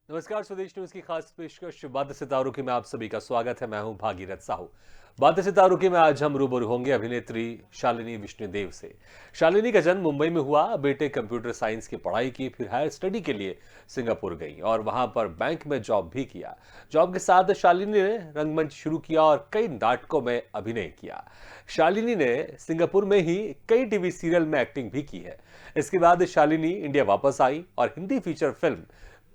नमस्कार, स्वदेश न्यूज की खास पेशकश बातें सितारों की में आप सभी का स्वागत है। मैं हूं भागीरथ साहू। बातें सितारों की में आज हम रूबरू होंगे अभिनेत्री शालिनी विष्णुदेव से। शालिनी का जन्म मुंबई में हुआ। बेटे कंप्यूटर साइंस की पढ़ाई की, फिर हायर स्टडी के लिए सिंगापुर गई और वहां पर बैंक में जॉब भी किया। जॉब के साथ शालिनी ने रंगमंच शुरू किया और कई नाटकों में अभिनय किया। शालिनी ने सिंगापुर में ही कई टीवी सीरियल में एक्टिंग भी की है। इसके बाद शालिनी इंडिया वापस आई और Hindi feature film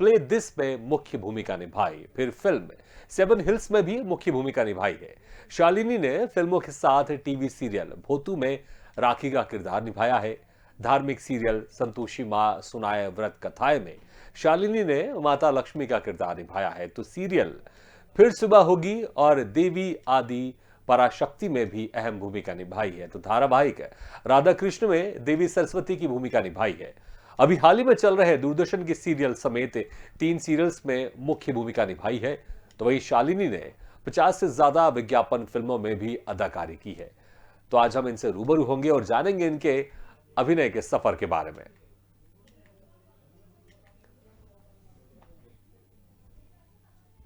play this में मुख्य भूमिका निभाई। फिर फिल्म सेवन हिल्स में भी मुख्य भूमिका निभाई है। शालिनी ने फिल्मों के साथ टीवी सीरियल भोतू में राखी का किरदार निभाया है। धार्मिक सीरियल संतोषी माँ सुनाए व्रत कथाएं में शालिनी ने माता लक्ष्मी का किरदार निभाया है। तो सीरियल फिर सुबह होगी और देवी आदि पराशक्ति में भी अहम भूमिका निभाई है। तो धारावाहिक राधा कृष्ण में देवी सरस्वती की भूमिका निभाई है। अभी हाल ही में चल रहे दूरदर्शन की सीरियल समेत 3 सीरियल्स में मुख्य भूमिका निभाई है। तो वही शालिनी ने 50 से ज्यादा विज्ञापन फिल्मों में भी अदाकारी की है। तो आज हम इनसे रूबरू होंगे और जानेंगे इनके अभिनय के सफर के बारे में।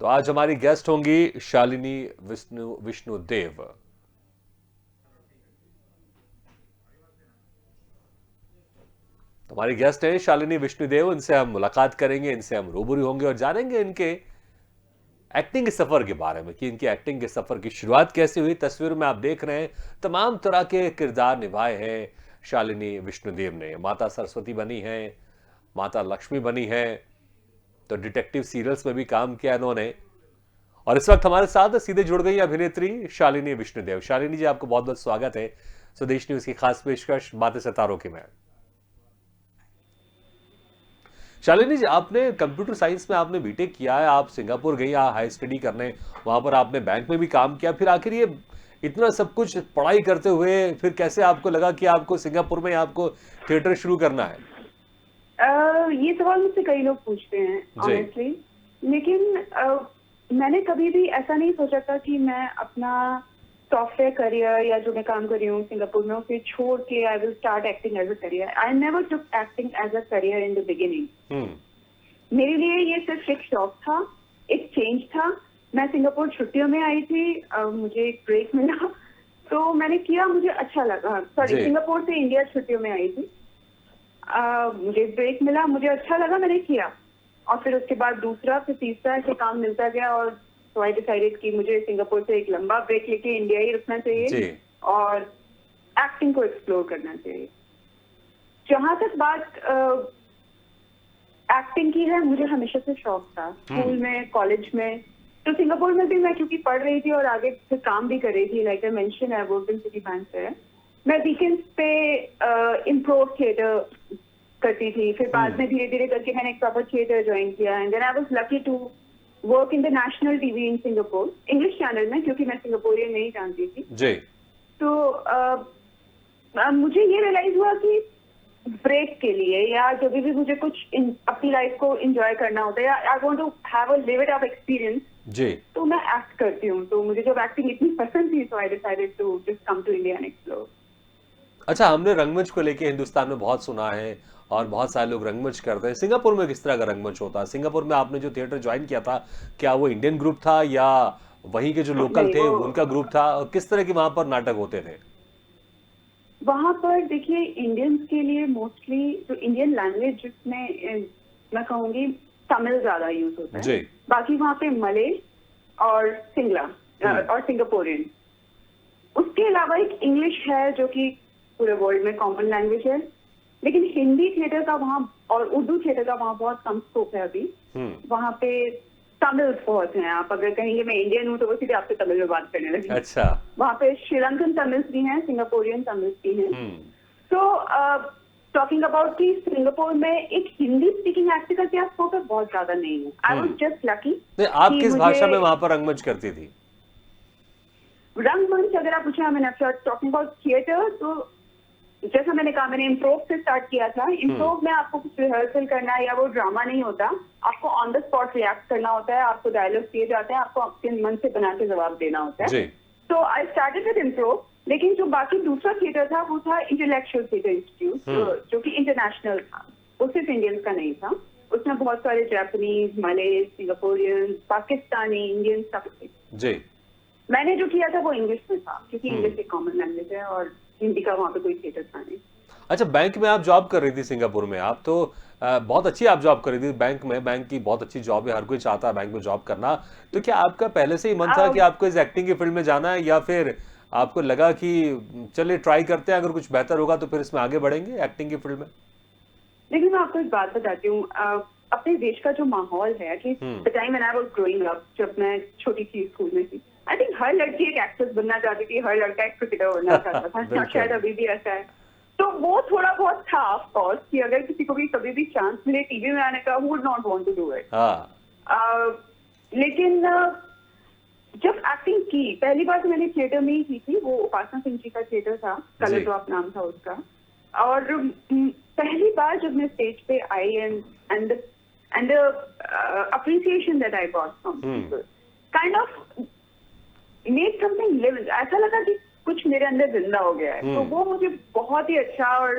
तो आज हमारी गेस्ट होंगी शालिनी विष्णुदेव। हमारी गेस्ट हैं शालिनी विष्णुदेव। इनसे हम मुलाकात करेंगे, इनसे हम रूबरू होंगे और जानेंगे इनके एक्टिंग के सफर के बारे में कि इनकी एक्टिंग के सफर की शुरुआत कैसे हुई। तस्वीर में आप देख रहे हैं तमाम तरह के किरदार निभाए हैं शालिनी विष्णुदेव ने। माता सरस्वती बनी है, माता लक्ष्मी बनी है, तो डिटेक्टिव सीरियल्स में भी काम किया इन्होंने। और इस वक्त हमारे साथ सीधे जुड़ गई अभिनेत्री शालिनी विष्णुदेव। शालिनी जी, आपको बहुत बहुत स्वागत है स्वदेश न्यूज की खास पेशकश बातें सितारों की में। शालिनी जी, आपने कंप्यूटर साइंस में आपने बीटेक किया है, आप सिंगापुर गई हाई स्टडी करने, वहां पर आपने बैंक में भी काम किया। फिर आखिर ये इतना सब कुछ पढ़ाई करते हुए फिर कैसे आपको लगा कि आपको सिंगापुर में आपको थिएटर शुरू करना है? ये सवाल मुझसे कई लोग पूछते हैं ऑनेस्टली, लेकिन मैंने कभी भी ऐसा नहीं सोचा था कि मैं अपना सॉफ्टवेयर करियर या जो मैं काम कर रही हूँ सिंगापुर में उसे छोड़ के I will start acting as a career. I never took acting as a career in the beginning. मेरे लिए ये सिर्फ एक शौक था, एक चेंज था। मैं सिंगापुर छुट्टियों में आई थी, मुझे एक ब्रेक मिला तो मैंने किया, मुझे अच्छा लगा। सॉरी, सिंगापुर से इंडिया छुट्टियों में आई थी, मुझे ब्रेक मिला, मुझे अच्छा लगा, मैंने किया। और फिर उसके बाद दूसरा, फिर तीसरा ऐसे काम मिलता गया और तो आई डिसाइडेड कि मुझे सिंगापुर से एक लंबा ब्रेक लेके इंडिया ही रुकना चाहिए और एक्टिंग को एक्सप्लोर करना चाहिए। जहां तक बात एक्टिंग की है, मुझे हमेशा से शौक था, स्कूल में, कॉलेज में। तो सिंगापुर में भी मैं क्योंकि पढ़ रही थी और आगे फिर काम भी कर रही थी, like I mention I worked in city bank से। मैं वीकेंड्स पे इम्प्रोव थिएटर करती थी। फिर बाद में धीरे धीरे करके मैंने एक प्रॉपर थिएटर ज्वाइन किया and then I was lucky to work in the national TV in Singapore, English channel में, क्योंकि मैं सिंगापुरियन नहीं जानती थी जी। तो मुझे ये रियलाइज हुआ कि ब्रेक के लिए या जब भी मुझे कुछ अपनी लाइफ को एंजॉय करना होता है या I want to have a live it up experience जी, तो मैं एक्ट करती हूँ। तो मुझे जब एक्टिंग इतनी पसंद थी तो I decided to just come to India and explore. अच्छा, हमने रंगमंच को लेके हिंदुस्तान में बहुत सुना है और बहुत सारे लोग रंगमंच करते हैं। सिंगापुर में किस तरह का रंगमंच होता है? सिंगापुर में आपने जो थिएटर ज्वाइन किया था, क्या वो इंडियन ग्रुप था या वहीं के जो लोकल थे उनका ग्रुप था? किस तरह के वहां पर नाटक होते थे? वहां पर देखिए, इंडियंस के लिए मोस्टली जो इंडियन लैंग्वेज जिसमें मैं कहूंगी तमिल ज्यादा यूज होता है, बाकी वहां पे मलय और सिंगला और सिंगापुरियन। उसके अलावा एक इंग्लिश है जो कि पूरे वर्ल्ड में कॉमन लैंग्वेज है, लेकिन हिंदी थिएटर का वहाँ और उर्दू थिएटर का वहाँ बहुत कम स्कोप है अभी। वहाँ पे तमिल बहुत हैं। आप अगर कहेंगे मैं इंडियन हूँ तो वो सीधे आपसे तमिल में बात करने लगे। अच्छा। वहाँ पे श्रीलंकन तमिल्स भी हैं, सिंगापुरियन तमिल्स भी हैं। तो टॉकिंग अबाउट कि सिंगापुर में एक हिंदी स्पीकिंग एक्टर का क्या स्कोप है, बहुत ज्यादा नहीं है। I was just lucky. आप किस भाषा में वहाँ पर रंगमंच करती थी? रंगमंच अगर आप पूछे, मैंने टॉकिंग अबाउट थिएटर, तो जैसा मैंने कहा, मैंने इम्प्रोव से स्टार्ट किया था। इम्प्रोव में आपको कुछ रिहर्सल करना है या वो ड्रामा नहीं होता, आपको ऑन द स्पॉट रिएक्ट करना होता है, आपको डायलॉग दिए जाते हैं, आपको अपने मन से बना के जवाब देना होता है। तो आई स्टार्टेड विद इम्प्रोव, लेकिन जो बाकी दूसरा थिएटर था वो था इंटेलेक्चुअल थिएटर इंस्टीट्यूट, जो कि इंटरनेशनल था, वो सिर्फ इंडियंस का नहीं था। उसमें बहुत सारे जापानीज, मले, सिंगापुरियन, पाकिस्तानी, इंडियन सब थे। जी। मैंने जो किया था वो इंग्लिश में था, क्योंकि हम्म। इंग्लिश एक कॉमन लैंग्वेज है और हिंदी का वहाँ पे कोई थिएटर था नहीं। अच्छा, बैंक में आप जॉब कर रही थी सिंगापुर में, आप तो बहुत अच्छी आप जॉब कर रही थी बैंक में, बैंक की बहुत अच्छी जॉब है, हर कोई चाहता है बैंक में जॉब करना। तो क्या आपका पहले से ही मन था कि आपको इस एक्टिंग की फील्ड में जाना है, या फिर आपको लगा कि चलिए ट्राई करते हैं, अगर कुछ बेहतर होगा तो फिर इसमें आगे बढ़ेंगे एक्टिंग की फील्ड में? लेकिन मैं आपको एक बात बताती हूँ, अपने देश का जो माहौल है कि the time when I was growing up, जब मैं छोटी थी स्कूल में थी, आई थिंक हर लड़की एक एक्ट्रेस बनना चाहती थी, हर लड़का एक क्रिकेटर बनना चाहता था। बिल्कुल। शायद अभी भी ऐसा है। तो वो थोड़ा बहुत था ऑफ कोर्स कि अगर किसी को भी कभी भी चांस मिले टीवी में आने का, who would not want to do it. हाँ। लेकिन जब एक्टिंग की पहली बार तो मैंने थिएटर में ही की थी, वो उपासना सिंह जी का थिएटर था, कलर ड्रॉप नाम था उसका। और पहली बार जब मैं स्टेज पे I and appreciation that I got from people kind of made something live, ऐसा लगा कि कुछ मेरे अंदर जिंदा हो गया है। तो वो मुझे बहुत ही अच्छा और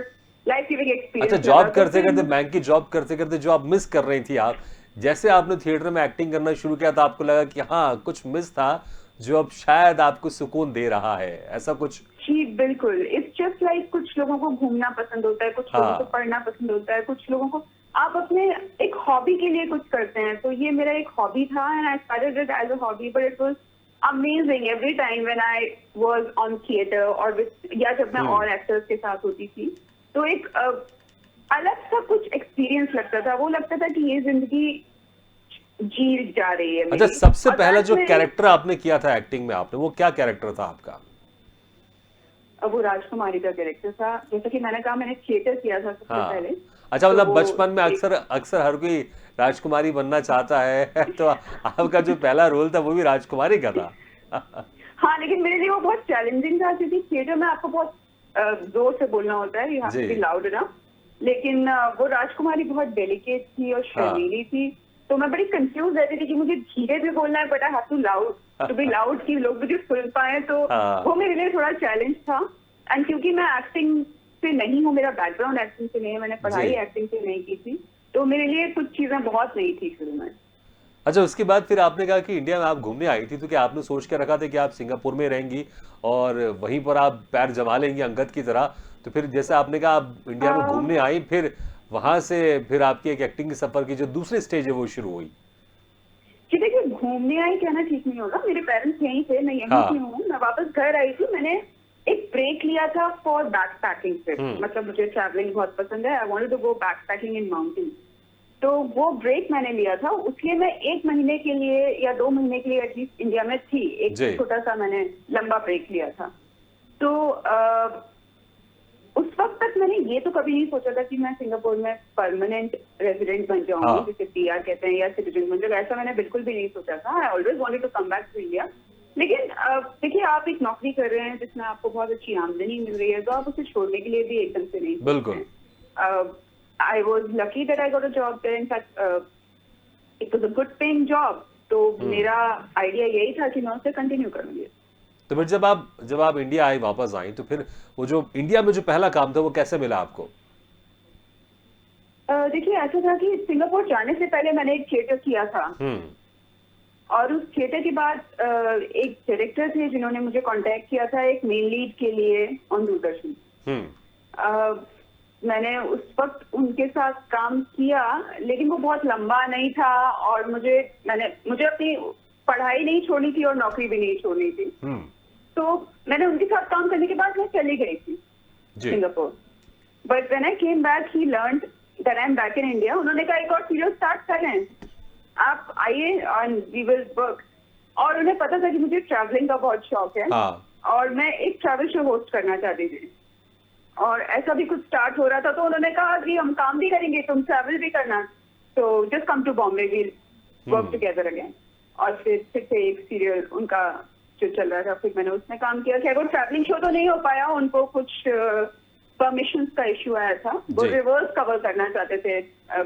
लाइफ गिविंग एक्सपीरियंस। अच्छा, जॉब करते करते, बैंक की जॉब करते करते जो आप मिस कर रही थी, आप जैसे आपने थिएटर में एक्टिंग करना शुरू किया था, आपको लगा कि हाँ कुछ मिस था जो अब शायद आपको सुकून दे रहा है, ऐसा कुछ? जी बिल्कुल, इट्स जस्ट लाइक कुछ लोगों को घूमना पसंद होता है, कुछ लोगों को पढ़ना पसंद होता है, कुछ लोगों को आप अपने एक हॉबी के लिए कुछ करते हैं। तो ये मेरा एक हॉबी था and I started it as a hobby, but it was amazing every time when I was on theatre और या जब मैं और एक्टर्स के साथ होती थी, तो एक अलग सा कुछ एक्सपीरियंस लगता था। वो लगता था कि ये जिंदगी जी जा रही है मेरी। अच्छा, सबसे और पहला जो में- कैरेक्टर आपने किया था एक्टिंग में, आपने वो क्या कैरेक्टर था आपका? अब वो राजकुमारी का कैरेक्टर था। जैसा कि मैंने कहा, मैंने थिएटर किया था सबसे हाँ। पहले। अच्छा, मतलब तो बचपन में अक्सर हर कोई राजकुमारी बनना चाहता है तो आपका जो पहला रोल था वो भी राजकुमारी का था। हाँ, लेकिन मेरे लिए वो बहुत चैलेंजिंग था, क्योंकि थिएटर में आपको बहुत जोर से बोलना होता है, you have to be loud enough. लेकिन वो राजकुमारी बहुत डेलिकेट थी और शर्मीली थी, तो मैं बड़ी कंफ्यूज रहती थी कि मुझे धीरे भी बोलना है, but I have to be loud कि लोग मुझे सुन पाए। तो वो मेरे लिए थोड़ा चैलेंज था। एंड क्योंकि मैं एक्टिंग से नहीं हूँ, मेरा बैकग्राउंड एक्टिंग से नहीं है, मैंने पढ़ाई एक्टिंग से नहीं की थी, तो मेरे लिए कुछ चीजें बहुत नई थी शुरू में। अच्छा, उसके बाद फिर आपने कहा कि इंडिया में आप घूमने आई थी, तो क्या आपने सोच के रखा था कि आप सिंगापुर में रहेंगी और वहीं पर आप पैर जमा लेंगी अंगद की तरह? तो फिर जैसे आपने कहा आप इंडिया में घूमने आई, फिर वहां से फिर आपकी एक एक्टिंग के सफर की जो दूसरी स्टेज है वो शुरू हुई। कि देखिए, घूमने आई कहना ठीक नहीं होगा, मेरे पेरेंट्स यहीं थे, मैं यहीं की हूँ। मैं वापस घर आई थी, मैंने एक ब्रेक लिया था फॉर बैक पैकिंग ट्रिप। मतलब मुझे ट्रैवलिंग बहुत पसंद है, I wanted to go backpacking in mountain. तो वो ब्रेक मैंने लिया था, उसलिए मैं 1 महीने के लिए या 2 महीने के लिए एटलीस्ट इंडिया में थी। एक छोटा सा मैंने लंबा ब्रेक लिया था। तो उस वक्त तक मैंने ये तो कभी नहीं सोचा था कि मैं सिंगापुर में परमानेंट रेजिडेंट बन जाऊंगी, जिसे पीआर कहते हैं, या सिटीजन बन जाऊंगा। ऐसा मैंने बिल्कुल भी नहीं सोचा था। I always wanted to come back to India. लेकिन देखिए, आप एक नौकरी कर रहे हैं जिसमें आपको बहुत अच्छी आमदनी मिल रही है, तो आप उसे छोड़ने के लिए भी एकदम से नहीं। बिल्कुल। I was lucky that I got a job there. In fact, it was a good paying job. तो मेरा आइडिया यही था कि मैं उसे कंटिन्यू करूंगी। तो फिर जब आप इंडिया आई, वापस आई, तो फिर वो जो इंडिया में जो पहला काम था वो कैसे मिला आपको? देखिए, ऐसा था कि सिंगापुर जाने से पहले मैंने एक थिएटर किया था, और उस थिएटर के बाद एक डायरेक्टर थे जिन्होंने मुझे कांटेक्ट किया था एक मेन लीड के लिए ऑन दूरदर्शन। मैंने उस वक्त उनके साथ काम किया, लेकिन वो बहुत लंबा नहीं था, और मुझे अपनी पढ़ाई नहीं छोड़नी थी और नौकरी भी नहीं छोड़नी थी। तो मैंने उनके साथ काम करने के बाद मैं चली गई थी Singapore. But when I came back, he learned that I am back in India. उन्होंने कहा एक और सीरियल स्टार्ट करें, आप आइए एंड वी विल वर्क। और उन्हें पता था कि मुझे ट्रैवलिंग का बहुत शौक है, और मैं एक ट्रैवल शो होस्ट करना चाहती थी, और ऐसा भी कुछ स्टार्ट हो रहा था। तो उन्होंने कहा कि हम काम भी करेंगे, तुम ट्रैवल भी करना, तो just come to Bombay, we'll work together again. और फिर से एक सीरियल उनका जो चल रहा था, फिर मैंने उसमें काम किया। खैर वो ट्रैवलिंग शो तो नहीं हो पाया, उनको कुछ परमिशंस का इश्यू आया था। वो रिवर्स कवर करना चाहते थे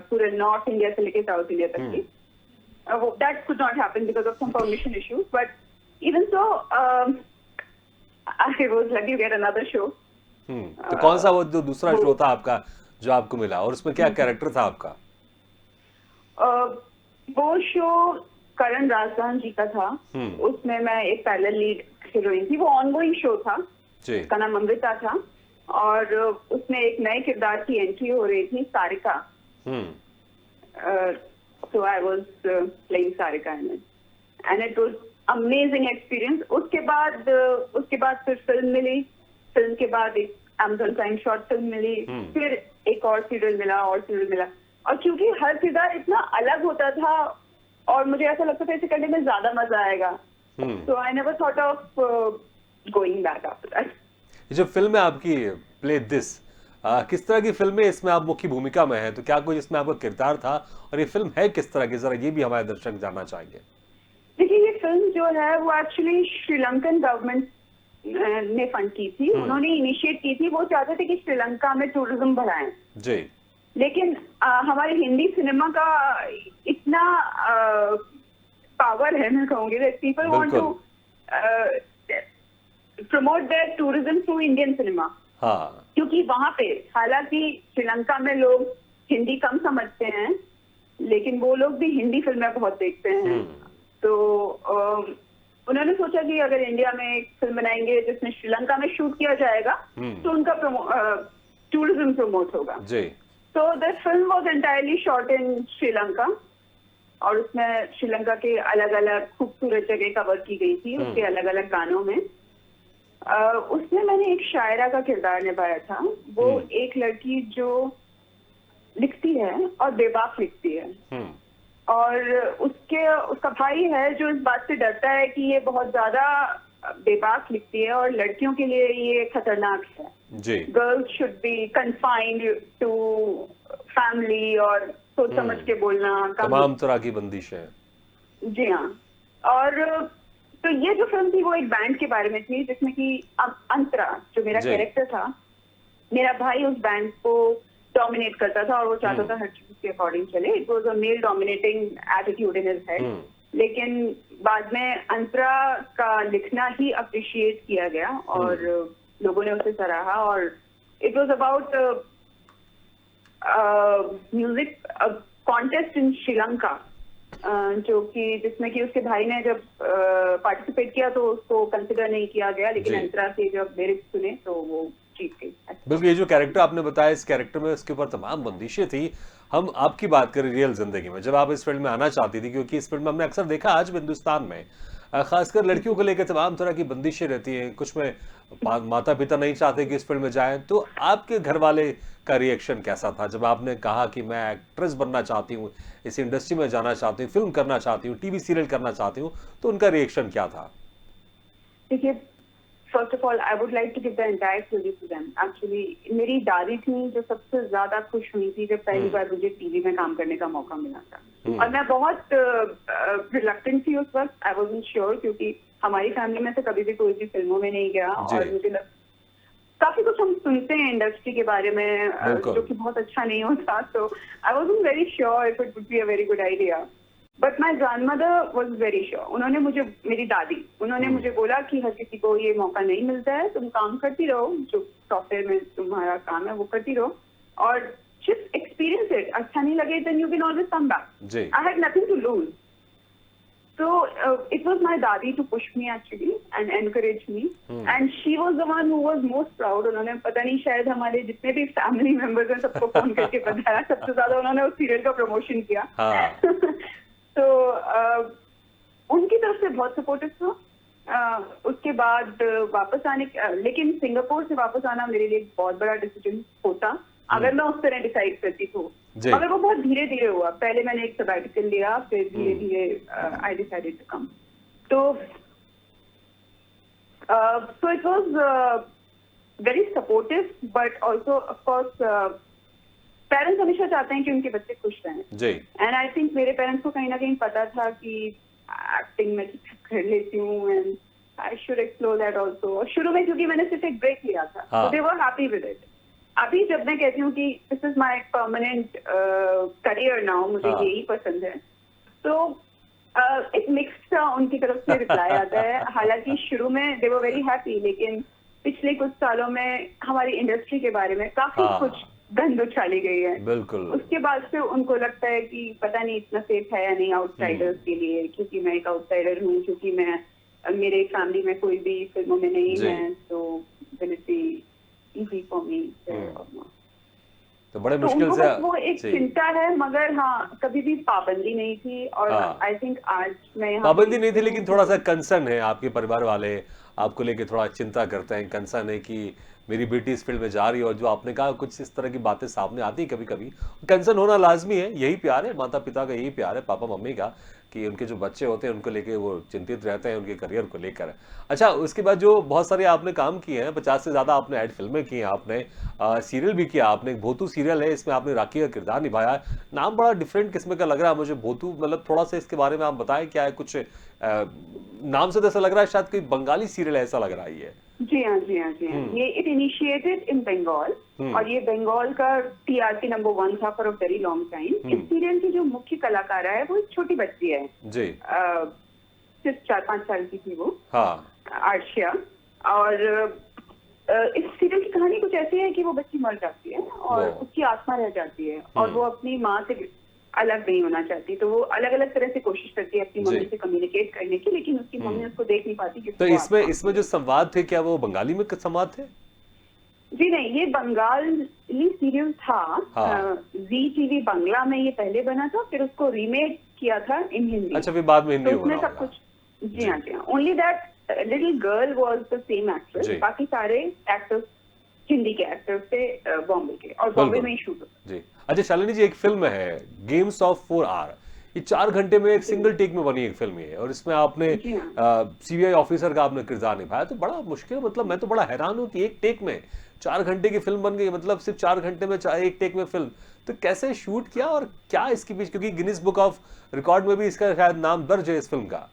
पूरे नॉर्थ इंडिया से लेके साउथ इंडिया तक की। That could not happen because of some permission issues, but even so I was lucky to get another show. तो कौन सा वो जो दूसरा शो था आपका जो आपको मिला, और उसमें क्या कैरेक्टर था आपका? वो शो करण राजदान जी का था। उसमें मैं एक पैरेलल लीड हीरोइन थी। वो ऑनगोइंग शो था, जी उसका नाम अमृता था, और उसमें एक नए किरदार की एंट्री हो रही थी, Sarika. So I was playing Sarika in it and it was amazing experience. उसके बाद फिर फिल्म मिली, फिल्म के बाद एक Amazon प्राइम शॉर्ट फिल्म मिली, फिर एक और सीरियल मिला, और क्योंकि हर किरदार इतना अलग होता था और मुझे ऐसा लगता था इसे करने में ज्यादा मजा आएगा, so I never thought of going back after that. जो फिल्म है आपकी प्ले दिस, किस तरह की फिल्म है? इसमें आप मुख्य भूमिका में है, तो क्या कोई इसमें आपका किरदार था और ये फिल्म है किस तरह की, जरा ये भी हमारे दर्शक जानना चाहेंगे। देखिए, ये फिल्म जो है वो एक्चुअली श्रीलंकन गवर्नमेंट ने फंड की थी। उन्होंने इनिशिएट की थी। वो चाहते थे कि श्रीलंका में टूरिज्म बढ़ाएं, जी, लेकिन हमारे हिंदी सिनेमा का इतना पावर है, मैं कहूंगी that people want to promote their tourism through Indian cinema. हाँ, क्योंकि वहां पे हालांकि श्रीलंका में लोग हिंदी कम समझते हैं, लेकिन वो लोग भी हिंदी फिल्में बहुत देखते हैं। तो उन्होंने सोचा कि अगर इंडिया में एक फिल्म बनाएंगे जिसमें श्रीलंका में शूट किया जाएगा तो उनका टूरिज्म प्रमोट होगा। जी। So the film was entirely shot in Sri Lanka, और उसमें श्रीलंका के अलग अलग खूबसूरत जगह कवर की गई थी, उसके अलग अलग गानों में। उसमें मैंने एक शायरा का किरदार निभाया था। वो एक लड़की जो लिखती है और बेबाक लिखती है, और उसका भाई है जो इस बात से डरता है कि ये बहुत ज्यादा बेबाक लिखती है और लड़कियों के लिए ये खतरनाक है। जी। Girls should be confined to family और सोच समझ के बोलना, तमाम तरह की बंदिश है। जी हाँ। और तो ये जो फिल्म थी वो एक बैंड के बारे में थी, जिसमें कि अंतरा जो मेरा कैरेक्टर था, मेरा भाई उस बैंड को डोमिनेट करता था और वो चाहता था हर चीज के अकॉर्डिंग चले। It was a male dominating attitude in his head. लेकिन बाद में अंतरा का लिखना ही अप्रिशिएट किया गया और लोगों ने उसे सराहा। और it was about music contest in Sri Lanka, जो कि जिसमें कि उसके भाई ने जब पार्टिसिपेट किया तो उसको कंसिडर नहीं किया गया, लेकिन अंतरा से जब लिरिक्स सुने तो वो जीत गई। बिल्कुल, ये जो कैरेक्टर आपने बताया, इस कैरेक्टर में उसके ऊपर तमाम बंदिशें थी। हम आपकी बात करें रियल जिंदगी में, जब आप इस फील्ड में आना चाहती थी, क्योंकि इस फील्ड में हमने अक्सर देखा आज भी हिंदुस्तान में खासकर लड़कियों को लेकर तमाम तरह की बंदिशें रहती हैं। कुछ में माता पिता नहीं चाहते कि इस फील्ड में जाएं, तो आपके घर वाले का रिएक्शन कैसा था जब आपने कहा कि मैं एक्ट्रेस बनना चाहती हूँ, इस इंडस्ट्री में जाना चाहती हूँ, फिल्म करना चाहती हूँ, टीवी सीरियल करना चाहती हूँ, तो उनका रिएक्शन क्या था? देखिए, first of all I would like to give the entire credit to them. Actually मेरी दादी थी जो सबसे ज्यादा खुश हुई थी जब पहली बार मुझे टीवी में काम करने का मौका मिला था। और मैं बहुत रिलक्टेंट थी उस वक्त, आई वाज़न्ट श्योर, क्योंकि हमारी फैमिली में से कभी भी कोई भी फिल्मों में नहीं गया। और मुझे काफी कुछ हम सुनते हैं इंडस्ट्री के बारे में जो कि बहुत अच्छा नहीं होता, तो I wasn't very sure if it would be a very good idea. But my grandmother was very sure. उन्होंने मुझे, मेरी दादी, उन्होंने मुझे बोला कि हर किसी को ये मौका नहीं मिलता है, तुम काम करती रहो, जो सॉफ्टवेयर में तुम्हारा काम है वो करती रहो, और जस्ट एक्सपीरियंस इट। अच्छा नहीं लगे then you can always come back. I had nothing to lose. So it was my dadi to push me actually and encourage me, and she was the one who was most proud. उन्होंने पता नहीं शायद हमारे जितने भी family members हैं सबको phone करके बताया, सबसे ज्यादा उन्होंने उस सीरियल का प्रमोशन किया। तो उनकी तरफ से बहुत सपोर्टिव था। उसके बाद वापस आने, लेकिन सिंगापुर से वापस आना मेरे लिए बहुत बड़ा डिसीजन होता अगर मैं उस तरह डिसाइड करती तो। मगर वो बहुत धीरे धीरे हुआ। पहले मैंने एक सबैटिकल लिया, फिर धीरे धीरे आई डिसाइडेड टू कम। तो so it was very supportive, but also of course parents हमेशा चाहते हैं कि उनके बच्चे खुश रहें। एंड आई थिंक मेरे पेरेंट्स को कहीं ना कहीं पता था कि एक्टिंग में कर लेती हूँ and I should explore that also. और शुरू में क्योंकि मैंने सिर्फ एक ब्रेक लिया था, तो दे वर हैप्पी विद इट। अभी जब मैं कहती हूँ कि this is my permanent career now, मुझे यही पसंद है, तो एक मिक्स्ड उनकी तरफ से रिप्लाई आता है। हालांकि शुरू में दे वर वेरी हैप्पी, लेकिन पिछले कुछ सालों में हमारी इंडस्ट्री के बारे में काफी कुछ गंद उछाली गई है। बिल्कुल। उसके बाद से उनको लगता है कि पता नहीं इतना सेफ है या नहीं आउटसाइडर्स के लिए, क्योंकि मैं एक आउटसाइडर हूँ, क्योंकि मैं मेरे फैमिली में कोई भी फिल्मों में नहीं जी। है, तो will it be easy for me. तो बड़े तो मुश्किल उनको से बस वो एक जी। चिंता है, मगर हाँ कभी भी पाबंदी नहीं थी। और हाँ। आई थिंक आज मैं यहाँ पाबंदी पे नहीं थी, लेकिन थोड़ा सा कंसर्न है, आपके परिवार वाले आपको लेके थोड़ा चिंता करते हैं, कंसर्न है कि मेरी बेटी इस फील्ड में जा रही है, और जो आपने कहा कुछ इस तरह की बातें सामने आती है कभी कभी। कंसर्न होना लाजमी है, यही प्यार है, माता पिता का यही प्यार है, पापा मम्मी का, कि उनके जो बच्चे होते हैं उनको लेके वो चिंतित रहते हैं, उनके करियर को लेकर। अच्छा, उसके बाद जो बहुत सारे आपने काम किए हैं, 50 से ज्यादा आपने ऐड फिल्में की हैं, आपने सीरियल भी किया, आपने एक भोतू सीरियल है, इसमें आपने राखी का किरदार निभाया है। नाम बड़ा डिफरेंट किस्म का लग रहा है मुझे, भोतू, मतलब थोड़ा सा इसके बारे में आप बताएं, क्या है कुछ नाम से तो ऐसा लग रहा है शायद कोई बंगाली सीरियल है, ऐसा लग रहा है ये। जी हाँ, जी हाँ, जी हाँ। ये इट इनिशिएटेड इन बंगाल, और ये बंगाल का टीआरपी नंबर 1 था for a very long time. इस सीरियल की जो मुख्य कलाकार है वो एक छोटी बच्ची है जी। सिर्फ 4-5 साल की थी वो, हाँ। आर्शिया। और इस सीरियल की कहानी कुछ ऐसी है कि वो बच्ची मर जाती है और उसकी आत्मा रह जाती है, और वो अपनी माँ से अलग नहीं होना चाहती। तो वो अलग अलग तरह से कोशिश करती है अपनी मम्मी से कम्युनिकेट करने की, लेकिन उसकी मम्मी उसको देख नहीं पाती। तो इसमें जो संवाद थे, क्या वो बंगाली में संवाद थे? जी नहीं, ये बंगाली सीरियल था। हाँ। जी टीवी बांग्ला में ये पहले बना था, फिर उसको रीमेक किया था इन हिंदी। अच्छा, फिर बाद में हिंदी तो में उसमें बना सब होगा। कुछ। जी हाँ, जी हाँ। Only that little girl was the same actress, जी। बाकी सारे एक्टर्स हिंदी के एक्टर्स थे, बॉम्बे के, और बॉम्बे बिल्कुल। में ही शूट होता। जी। अच्छा शालिनी जी, एक फिल्म है गेम्स ऑफ 4 आवर, ये 4 घंटे में एक सिंगल टेक में बनी एक फिल्म है, और इसमें आपने जी हाँ। सीबीआई ऑफिसर का आपने किरदार निभाया। तो बड़ा मुश्किल, मतलब मैं तो बड़ा हैरान हूँ कि एक टेक में 4 घंटे की फिल्म बन गई, मतलब सिर्फ 4 घंटे में एक टेक में फिल्म। तो कैसे शूट किया, और क्या इसके बीच, क्योंकि गिनीज बुक ऑफ रिकॉर्ड में भी इसका शायद नाम दर्ज है इस फिल्म का।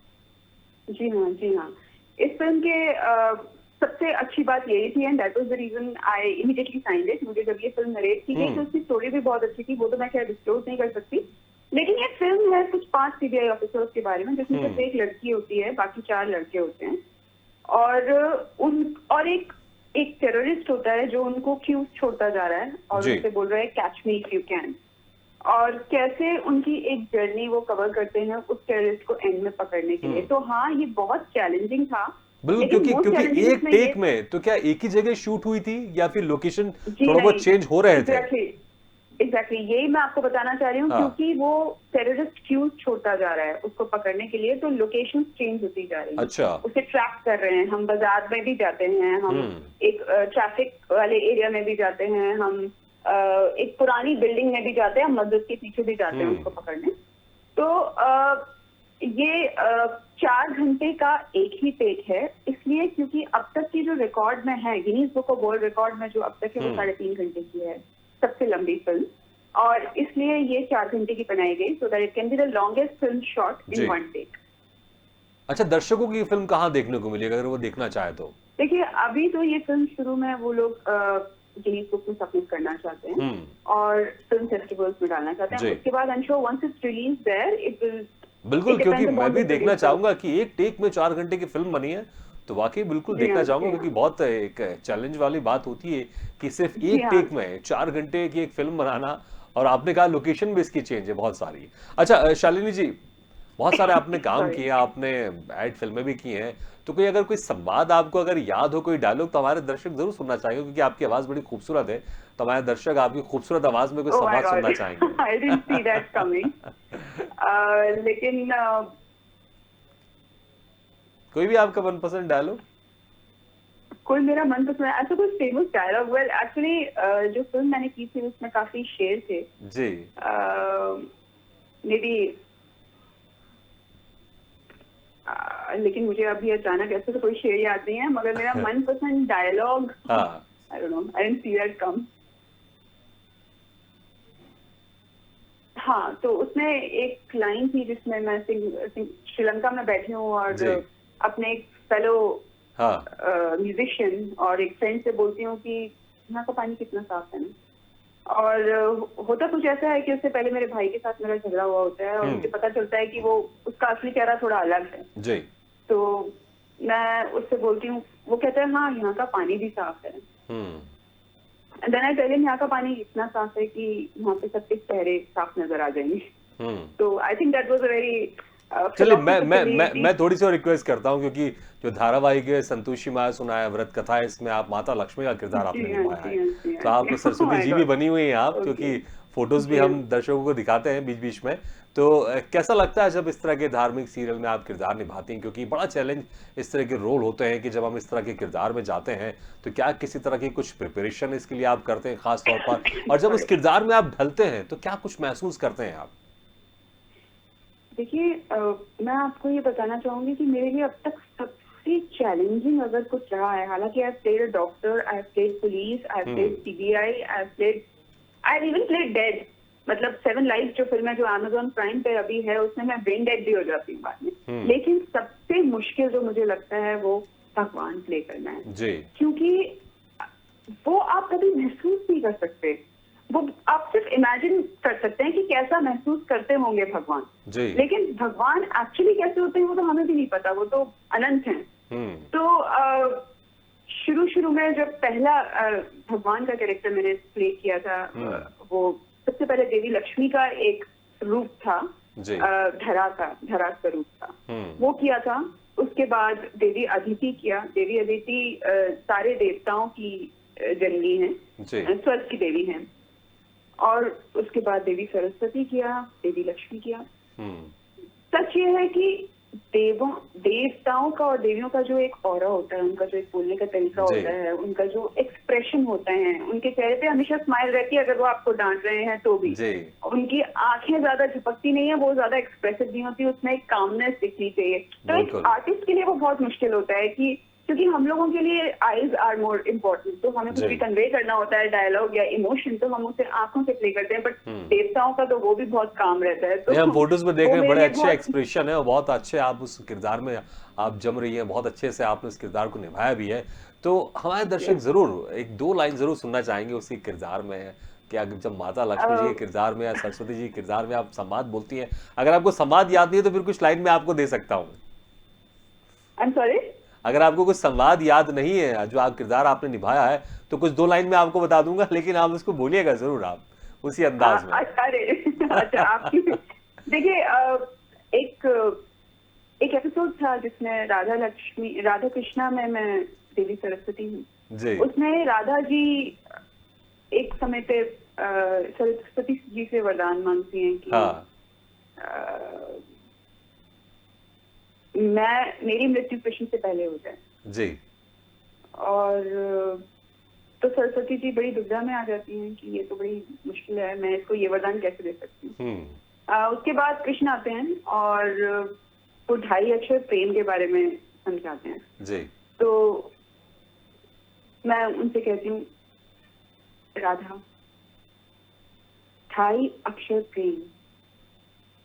जी हाँ, जी हाँ। इस फिल्म के सबसे अच्छी बात यही थी, and that was the reason I immediately signed it. मुझे जब ये फिल्म नरेट की गई तो उसकी स्टोरी भी बहुत अच्छी थी, वो तो मैं खैर डिस्क्लोज नहीं कर सकती। लेकिन ये फिल्म है कुछ 5 सीबीआई ऑफिसर्स के बारे में, जिसमें सिर्फ एक लड़की होती है, बाकी 4 लड़के होते हैं। और एक टेररिस्ट होता है जो उनको क्यूज छोड़ता जा रहा है और जी। उनसे बोल रहा है catch me if you can. और कैसे उनकी एक जर्नी वो कवर करते हैं उस टेररिस्ट को एंड में पकड़ने के लिए। तो हाँ, ये बहुत चैलेंजिंग था। बिल्कुल, लेकिन क्योंकि most क्योंकि challenging एक इसमें टेक में तो क्या एक ही जगह शूट हुई थी, या फिर लोकेशन जी थोड़ा बहुत नहीं, चेंज हो रहे थे? एग्जैक्टली यही मैं आपको बताना चाह रही हूँ। हाँ। क्योंकि वो टेररिस्ट क्यूज छोड़ता जा रहा है उसको पकड़ने के लिए, तो लोकेशन चेंज होती जा रही है। अच्छा। उसे ट्रैक कर रहे हैं, हम बाजार में भी जाते हैं, हम एक ट्रैफिक वाले एरिया में भी जाते हैं, हम एक पुरानी बिल्डिंग में भी जाते हैं, हम मस्जिद के पीछे भी जाते हैं उसको पकड़ने। तो ये 4 घंटे का एक ही टेक है, इसलिए क्योंकि अब तक की जो रिकॉर्ड में है, Guinness book of world record में जो अब तक है वो 3.5 घंटे की है, सबसे लंबी फिल्म। और इसलिए ये 4 घंटे की बनाई गई, so that it can be the longest film shot जी। In 1 take. अच्छा, दर्शकों की फिल्म कहाँ देखने को मिलेगी अगर वो देखना चाहे तो? देखिए, अभी तो ये फिल्म शुरू में वो लोग गिनीज बुक में सबमिट करना चाहते हैं और फिल्म फेस्टिवल्स में डालना चाहते जी। हैं। उसके बाद I am sure once it's release there it will. बिल्कुल, It क्योंकि depends मैं upon भी the देखना producer. चाहूंगा कि एक टेक में 4 घंटे की फिल्म बनी है, तो वाकई बिल्कुल जी देखना हाँ, चाहूंगा, जी हाँ। क्योंकि बहुत एक चैलेंज वाली बात होती है कि सिर्फ जी एक हाँ। टेक में 4 घंटे की एक फिल्म बनाना, और आपने कहा लोकेशन भी इसकी चेंज है बहुत सारी। अच्छा शालिनी जी, बहुत सारे आपने काम Sorry. किया, आपने ऐड फिल्में भी की हैं, तो कोई अगर कोई संवाद आपको अगर याद हो, कोई डायलॉग, तो हमारे दर्शक जरूर सुनना चाहेंगे, क्योंकि आपकी आवाज बड़ी खूबसूरत है, तो हमारे दर्शक आपकी खूबसूरत आवाज में कोई Oh my संवाद God. सुनना चाहेंगे। I didn't see that coming. लेकिन कोई भी आपका मनपसंद डायलॉग? कोई मेरा मनपसंद ऐसा कोई फेमस डायलॉग, वेल एक्चुअली जो फिल्म मैंने की थी उसमें काफी शेर थे। जी। मे बी लेकिन मुझे अभी अचानक ऐसे तो कोई शेर याद नहीं है, मगर मेरा मनपसंद डायलॉग, हाँ। I don't know, I didn't see that come. हाँ, तो उसमें एक लाइन थी जिसमें मैं श्रीलंका में बैठी हूँ और जी। अपने एक फेलो हाँ। म्यूजिशियन और एक फ्रेंड से बोलती हूँ कि यहाँ का पानी कितना साफ है ना। और होता कुछ ऐसा है कि उससे पहले मेरे भाई के साथ मेरा झगड़ा हुआ होता है और मुझे पता चलता है कि वो उसका असली चेहरा थोड़ा अलग है। जी। तो मैं उससे बोलती हूँ, वो कहता है हाँ यहाँ का पानी भी साफ है। देन आई टेल हिम यहाँ का पानी इतना साफ है कि यहाँ पे सबके चेहरे साफ नजर आ जाएंगे। तो I think that was a very चलिए मैं थोड़ी सी रिक्वेस्ट करता हूँ, क्योंकि जो धारावाहिक है संतोषी माया सुनाया व्रत कथा है, इसमें आप माता लक्ष्मी का किरदार आपने निभाया है, तो आप सरस्वती जी भी बनी हुई हैं आप, क्योंकि फोटोज भी हम दर्शकों को दिखाते हैं बीच बीच में। तो कैसा लगता है जब इस तरह के धार्मिक सीरियल में आप किरदार निभाती हैं, क्योंकि बड़ा चैलेंज इस तरह के रोल होते हैं कि जब हम इस तरह के किरदार में जाते हैं तो क्या किसी तरह की कुछ प्रिपरेशन इसके लिए आप करते हैं खास तौर पर, और जब उस किरदार में आप ढलते हैं तो क्या कुछ महसूस करते हैं आप? देखिए, मैं आपको ये बताना चाहूंगी कि मेरे लिए अब तक सबसे चैलेंजिंग अगर कुछ रहा है, हालांकि I have played a doctor, I have played police, I have played CBI, I even played dead, मतलब 7 लाइफ जो फिल्म है जो अमेज़न प्राइम पे अभी है, उसमें मैं ब्रेन डेड भी हो जाती हूँ बाद में। लेकिन सबसे मुश्किल जो मुझे लगता है वो भगवान प्ले करना है जी, क्योंकि वो आप कभी महसूस नहीं कर सकते, वो आप सिर्फ इमेजिन कर सकते हैं कि कैसा महसूस करते होंगे भगवान जी। लेकिन भगवान एक्चुअली कैसे होते हैं वो तो हमें भी नहीं पता, वो तो अनंत हैं। तो शुरू में जब पहला भगवान का कैरेक्टर मैंने प्ले किया था, वो सबसे पहले देवी लक्ष्मी का एक रूप था, धरा का रूप था, वो किया था। उसके बाद देवी अदिति किया। देवी अदिति सारे देवताओं की जननी है, स्वर्ग की देवी है। और उसके बाद देवी सरस्वती किया, देवी लक्ष्मी किया। सच ये है कि देवताओं का और देवियों का जो एक ऑरा होता है, उनका जो एक बोलने का तरीका होता है, उनका जो एक्सप्रेशन होता है, उनके चेहरे पे हमेशा स्माइल रहती है, अगर वो आपको डांट रहे हैं तो भी। उनकी आंखें ज्यादा झपकती नहीं है, वो ज्यादा एक्सप्रेसिव नहीं होती, उसमें एक कामनेस दिखनी चाहिए। तो एक आर्टिस्ट के लिए वो बहुत मुश्किल होता है कि क्योंकि हम लोगों के लिए आईज आर मोर इम्पोर्टेंट, तो हमें कुछ भी कन्वे करना होता है, डायलॉग या इमोशन, तो हम उसे आंखों से प्ले करते हैं। बट देवताओं का तो वो भी बहुत काम रहता है। तो हम फोटोज में देख रहे हैं, बड़े अच्छे एक्सप्रेशन है और बहुत अच्छे आप उस किरदार में आप जम रही हैं, बहुत अच्छे से आपने उस किरदार को निभाया भी है। तो हमारे दर्शक जरूर 1-2 लाइन जरूर सुनना चाहेंगे उसी किरदार में, कि जब माता लक्ष्मी जी के किरदार में या सरस्वती जी के किरदार में आप संवाद बोलती हैं। अगर आपको संवाद याद नहीं है तो फिर कुछ लाइन में आपको दे सकता हूँ। आई एम सॉरी, अगर आपको कुछ संवाद याद नहीं है जो आप किरदार आपने निभाया है तो कुछ 2 लाइन में आपको बता दूंगा, लेकिन आप उसको बोलिएगा जरूर आप उसी अंदाज में। अच्छा, आपकी देखिए, एक एपिसोड था जिसमें राधा कृष्णा में मैं देवी सरस्वती हूँ। उसमें राधा जी एक समय पे सरस्वती जी से वरदान मांगती हैं कि मेरी मृत्यु कृष्ण से पहले हो जाए जी। और तो सरस्वती जी बड़ी दुविधा में आ जाती हैं कि ये तो बड़ी मुश्किल है, मैं इसको ये वरदान कैसे दे सकती हूँ। उसके बाद कृष्ण आते हैं और वो 2.5 अक्षर प्रेम के बारे में समझाते हैं जी। तो मैं उनसे कहती हूँ, राधा 2.5 अक्षर प्रेम,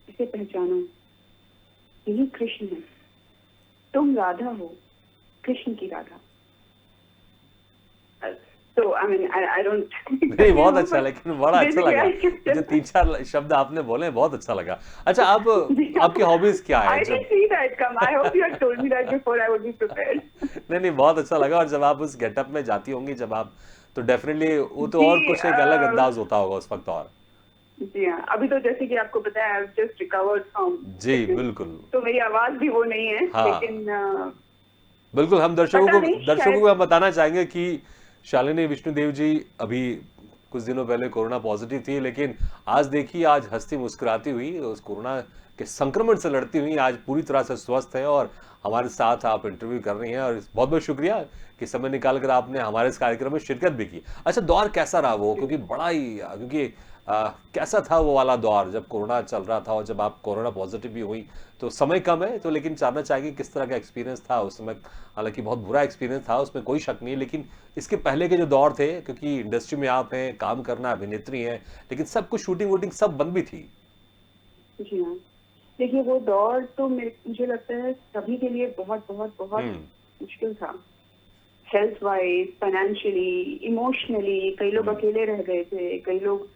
इसे पहचानो, यही कृष्ण है। तुम राधा हो, कृष्ण की राधा। तो आई डोंट नहीं, बहुत अच्छा, लेकिन बड़ा अच्छा लगा जो 3-4 शब्द आपने बोले, बहुत अच्छा लगा। अच्छा, आप आपकी हॉबीज क्या है? नहीं, बहुत अच्छा लगा। और जब आप उस गेटअप में जाती होंगी जब आप, तो डेफिनेटली वो तो और कुछ एक अलग अंदाज होता होगा उस वक्त। और जी हाँ, अभी तो जैसे कि आपको पता है, I've just recovered from, जी बिल्कुल, तो मेरी आवाज भी वो नहीं है। लेकिन बिल्कुल हम दर्शकों को हम बताना चाहेंगे कि शालिनी विष्णुदेव जी अभी कुछ दिनों पहले कोरोना पॉजिटिव थी, लेकिन आज देखिए, आज हंसती मुस्कुराती हुई, उस कोरोना के संक्रमण से लड़ती हुई आज पूरी तरह से स्वस्थ है और हमारे साथ आप इंटरव्यू कर रही हैं। और बहुत बहुत शुक्रिया कि समय निकालकर आपने हमारे इस कार्यक्रम में शिरकत भी की। अच्छा, दौर कैसा रहा वो, क्योंकि बड़ा ही, क्योंकि कैसा था वो वाला दौर जब कोरोना चल रहा था और जब आप कोरोना पॉजिटिव भी हुई, तो समय कम है तो, लेकिन जानना चाहेंगे किस तरह का एक्सपीरियंस था उस समय। हालांकि बहुत बुरा एक्सपीरियंस था, उसमें कोई शक नहीं, लेकिन इसके पहले के जो दौर थे, क्योंकि इंडस्ट्री में आप हैं, काम करना, अभिनेत्री हैं, लेकिन सब कुछ शूटिंग वूटिंग सब बंद भी थी। जी हाँ, देखिए वो दौर तो मुझे लगता है सभी के लिए बहुत बहुत बहुत मुश्किल था, हेल्थ वाइज, फाइनेंशियली, इमोशनली। कई लोग अकेले रह गए थे, कई लोग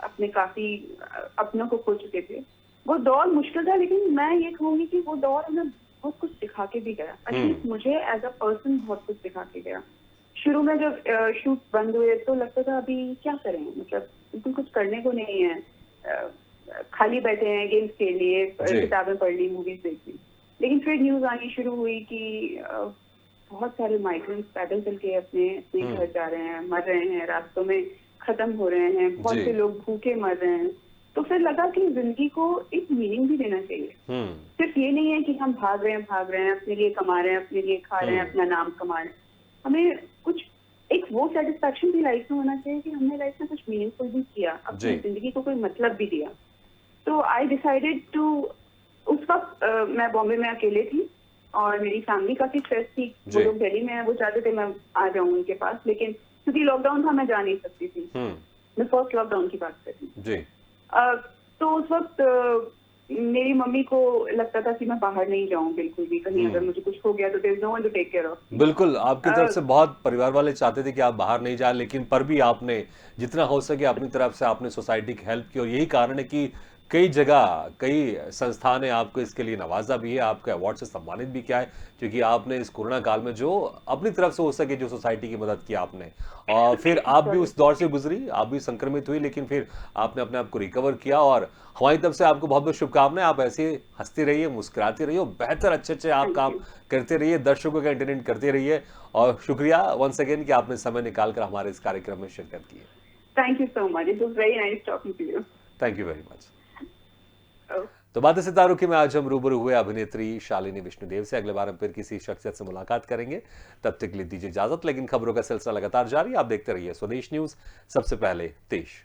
अपने काफी अपनों को खो चुके थे। वो दौर मुश्किल था, लेकिन मैं ये कहूंगी कि वो दौर हमें बहुत कुछ सिखा के भी गया। एटलीस्ट मुझे एज अ पर्सन बहुत कुछ सिखा के गया शुरू में जब शूट बंद हुए तो लगता था अभी क्या करें, मतलब बिल्कुल कुछ करने को नहीं है, खाली बैठे हैं, गेम्स खेल लिए, जी। किताबें पढ़ ली, मूवीज देख ली। लेकिन फिर न्यूज आनी शुरू हुई कि बहुत सारे माइग्रेंट्स पैदल चल के अपने अपने घर जा रहे हैं, मर रहे हैं, रास्तों में खत्म हो रहे हैं, बहुत जी। से लोग भूखे मर रहे हैं। तो फिर लगा कि जिंदगी को एक मीनिंग भी देना चाहिए। सिर्फ ये नहीं है कि हम भाग रहे हैं, अपने लिए कमा रहे हैं, अपने लिए खा रहे हैं, अपना नाम कमा रहे हैं। हमें कुछ एक वो सेटिस्फैक्शन भी लाइफ में होना चाहिए कि हमने लाइफ में कुछ मीनिंगफुल भी किया, अपनी जी। जिंदगी को कोई मतलब भी दिया। तो आई डिसाइडेड टू, उस वक्त मैं बॉम्बे में अकेले थी और मेरी फैमिली काफी स्ट्रेस थी। जी। वो लोग दिल्ली में हैं, वो चाहते थे मैं आ जाऊं उनके पास, लेकिन क्योंकि लॉकडाउन था मैं जा नहीं सकती थी। मैं फर्स्ट लॉकडाउन की बात कर रही हूँ। जी। तो उस वक्त मेरी मम्मी को लगता था कि मैं बाहर नहीं जाऊं बिल्कुल भी, कहीं अगर मुझे कुछ हो गया तो there is no one to take care of. बिल्कुल, आपकी तरफ से बहुत परिवार वाले चाहते थे कि आप बाहर नहीं जाएं, लेकिन पर भी आपने जितना हो सके अपनी तरफ से आपने सोसाइटी की हेल्प की और यही कारण है कि कई जगह कई संस्था ने आपको इसके लिए नवाजा भी है, आपको अवार्ड से सम्मानित भी किया है, क्योंकि आपने इस कोरोना काल में जो अपनी तरफ से हो सके जो सोसाइटी की मदद की आपने। और फिर आप भी उस दौर से गुजरी, आप भी संक्रमित हुई, लेकिन फिर आपने अपने आप को रिकवर किया और हमारी तरफ से आपको बहुत बहुत शुभकामनाएं। आप ऐसे हंसते रहिए, मुस्कुराते रहिए और बेहतर अच्छे अच्छे आप काम करते रहिए, दर्शकों का एंटरटेन करते रहिए। और शुक्रिया वंस अगेन कि आपने समय निकालकर हमारे इस कार्यक्रम में शिरकत की है। Thank you so much, it was very nice talking to you. Thank you very much. तो बातें सितारों की में आज हम रूबरू हुए अभिनेत्री शालिनी विष्णुदेव से। अगले बार हम फिर किसी शख्सियत से मुलाकात करेंगे, तब तक के लिए दीजिए इजाजत। लेकिन खबरों का सिलसिला लगातार जारी, आप देखते रहिए स्वदेश न्यूज, सबसे पहले देश।